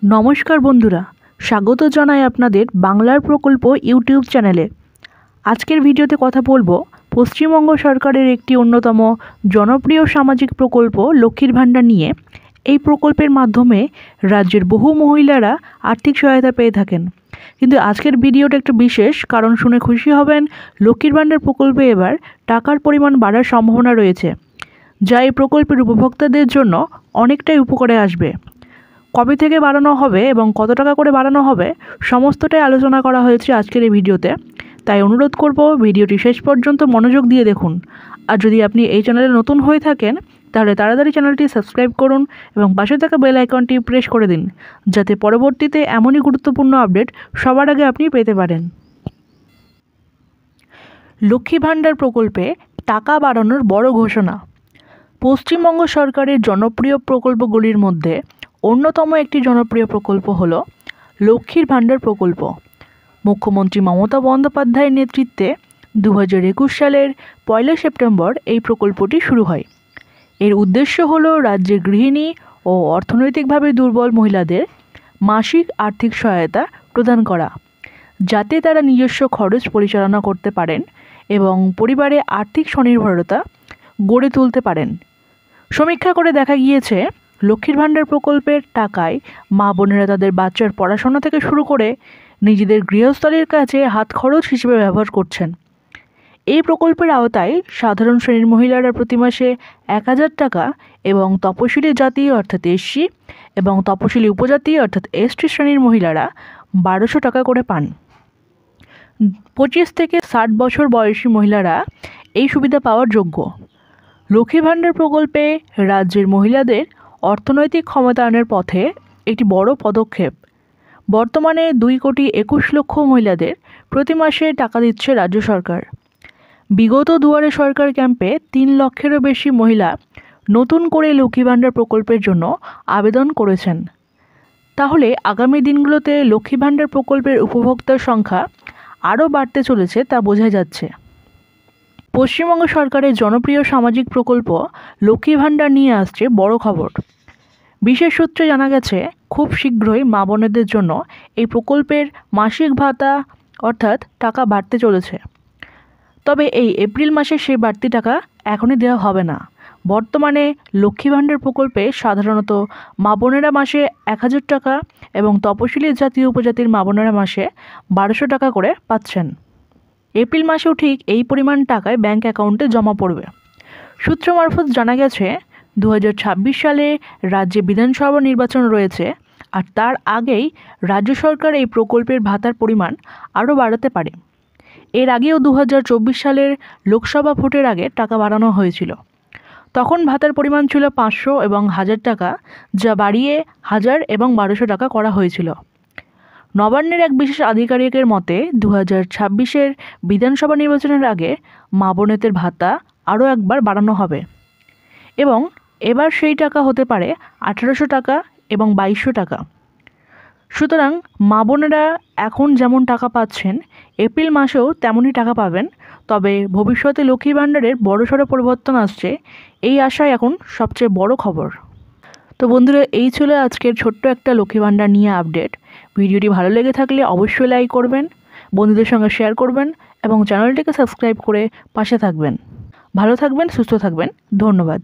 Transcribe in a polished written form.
নমস্কার বন্ধুরা, স্বাগত জানাই আপনাদের বাংলার প্রকল্প ইউটিউব চ্যানেলে। আজকের ভিডিওতে কথা বলবো পশ্চিমবঙ্গ সরকারের একটি অন্যতম জনপ্রিয় সামাজিক প্রকল্প লক্ষ্মীর ভাণ্ডার নিয়ে। এই প্রকল্পের মাধ্যমে রাজ্যের বহু মহিলারা আর্থিক সহায়তা পেয়ে থাকেন। কিন্তু আজকের ভিডিওটা একটু বিশেষ, কারণ শুনে খুশি হবেন লক্ষ্মীর ভাণ্ডার প্রকল্পে এবার টাকার পরিমাণ বাড়ার সম্ভাবনা রয়েছে, যা এই প্রকল্পের উপভোক্তাদের জন্য অনেকটাই উপকারে আসবে। কবে থেকে বাড়ানো হবে এবং কত টাকা করে বাড়ানো হবে সমস্তটাই আলোচনা করা হয়েছে আজকের এই ভিডিওতে। তাই অনুরোধ করব ভিডিওটি শেষ পর্যন্ত মনোযোগ দিয়ে দেখুন। আর যদি আপনি এই চ্যানেলে নতুন হয়ে থাকেন তাহলে তাড়াতাড়ি চ্যানেলটি সাবস্ক্রাইব করুন এবং পাশে থাকা বেল আইকনটি প্রেস করে দিন, যাতে পরবর্তীতে এমনই গুরুত্বপূর্ণ আপডেট সবার আগে আপনি পেতে পারেন। লক্ষ্মী ভাণ্ডার প্রকল্পে টাকা বাড়ানোর বড় ঘোষণা। পশ্চিমবঙ্গ সরকারের জনপ্রিয় প্রকল্পগুলির মধ্যে অন্যতম একটি জনপ্রিয় প্রকল্প হল লক্ষ্মীর ভাণ্ডার প্রকল্প। মুখ্যমন্ত্রী মমতা বন্দ্যোপাধ্যায়ের নেতৃত্বে 2021 সালের 1 সেপ্টেম্বর এই প্রকল্পটি শুরু হয়। এর উদ্দেশ্য হল রাজ্যের গৃহিণী ও অর্থনৈতিকভাবে দুর্বল মহিলাদের মাসিক আর্থিক সহায়তা প্রদান করা, যাতে তারা নিজস্ব খরচ পরিচালনা করতে পারেন এবং পরিবারে আর্থিক স্বনির্ভরতা গড়ে তুলতে পারেন। সমীক্ষা করে দেখা গিয়েছে লক্ষ্মীর ভাণ্ডার প্রকল্পের টাকায় মা বোনেরা তাদের বাচ্চার পড়াশোনা থেকে শুরু করে নিজেদের গৃহস্থলীর কাছে হাত খরচ হিসেবে ব্যবহার করছেন। এই প্রকল্পের আওতায় সাধারণ শ্রেণীর মহিলারা প্রতি মাসে 1000 টাকা এবং তপশিলি জাতি অর্থাৎ এসসি এবং তপশিলি উপজাতি অর্থাৎ এসটি শ্রেণীর মহিলারা 1200 টাকা করে পান। 25 থেকে 60 বছর বয়সী মহিলারা এই সুবিধা পাওয়ার যোগ্য। লক্ষ্মী ভাণ্ডার প্রকল্পে রাজ্যের মহিলাদের অর্থনৈতিক ক্ষমতায়নের পথে একটি বড় পদক্ষেপ। বর্তমানে 2,21,00,000 মহিলাদের প্রতি মাসে টাকা দিচ্ছে রাজ্য সরকার। বিগত দুয়ারে সরকার ক্যাম্পে 3 লক্ষেরও বেশি মহিলা নতুন করে লক্ষ্মী ভাণ্ডার প্রকল্পের জন্য আবেদন করেছেন। তাহলে আগামী দিনগুলোতে লক্ষ্মী ভাণ্ডার প্রকল্পের উপভোক্তার সংখ্যা আরও বাড়তে চলেছে তা বোঝা যাচ্ছে। পশ্চিমবঙ্গ সরকারের জনপ্রিয় সামাজিক প্রকল্প লক্ষ্মী ভাণ্ডার নিয়ে আসছে বড় খবর। বিশেষ সূত্রে জানা গেছে খুব শীঘ্রই মা বোনেদের জন্য এই প্রকল্পের মাসিক ভাতা অর্থাৎ টাকা বাড়তে চলেছে। তবে এই এপ্রিল মাসে সেই বাড়তি টাকা এখনই দেওয়া হবে না। বর্তমানে লক্ষ্মী ভাণ্ডার প্রকল্পে সাধারণত মা বোনেরা মাসে 1000 টাকা এবং তপশিলি জাতি উপজাতির মা বোনেরা মাসে 1200 টাকা করে পাচ্ছেন। এপ্রিল মাসেও ঠিক এই পরিমাণ টাকায় ব্যাংক অ্যাকাউন্টে জমা পড়বে। সূত্র মারফত জানা গেছে 2026 সালে রাজ্যে বিধানসভা নির্বাচন রয়েছে, আর তার আগেই রাজ্য সরকার এই প্রকল্পের ভাতার পরিমাণ আরও বাড়াতে পারে। এর আগেও 2024 সালের লোকসভা ভোটের আগে টাকা বাড়ানো হয়েছিল। তখন ভাতার পরিমাণ ছিল 500 এবং 1000 টাকা, যা বাড়িয়ে 1000 এবং 1200 টাকা করা হয়েছিল। নবান্নের এক বিশেষ আধিকারিকের মতে 2026-এর বিধানসভা নির্বাচনের আগে মা বোনেদের ভাতা আরও একবার বাড়ানো হবে এবং এবার সেই টাকা হতে পারে 1800 টাকা এবং 2200 টাকা। সুতরাং মা বোনেরা এখন যেমন টাকা পাচ্ছেন এপ্রিল মাসেও তেমনই টাকা পাবেন। তবে ভবিষ্যতে লক্ষ্মী ভাণ্ডারের বড়সড় পরিবর্তন আসছে, এই আশাই এখন সবচেয়ে বড় খবর। তো বন্ধুরা, এই ছিল আজকের ছোট্ট একটা লক্ষ্মী ভাণ্ডার নিয়ে আপডেট। ভিডিওটি ভালো লেগে থাকলে অবশ্যই লাইক করবেন, বন্ধুদের সঙ্গে শেয়ার করবেন এবং চ্যানেলটিকে সাবস্ক্রাইব করে পাশে থাকবেন। ভালো থাকবেন, সুস্থ থাকবেন। ধন্যবাদ।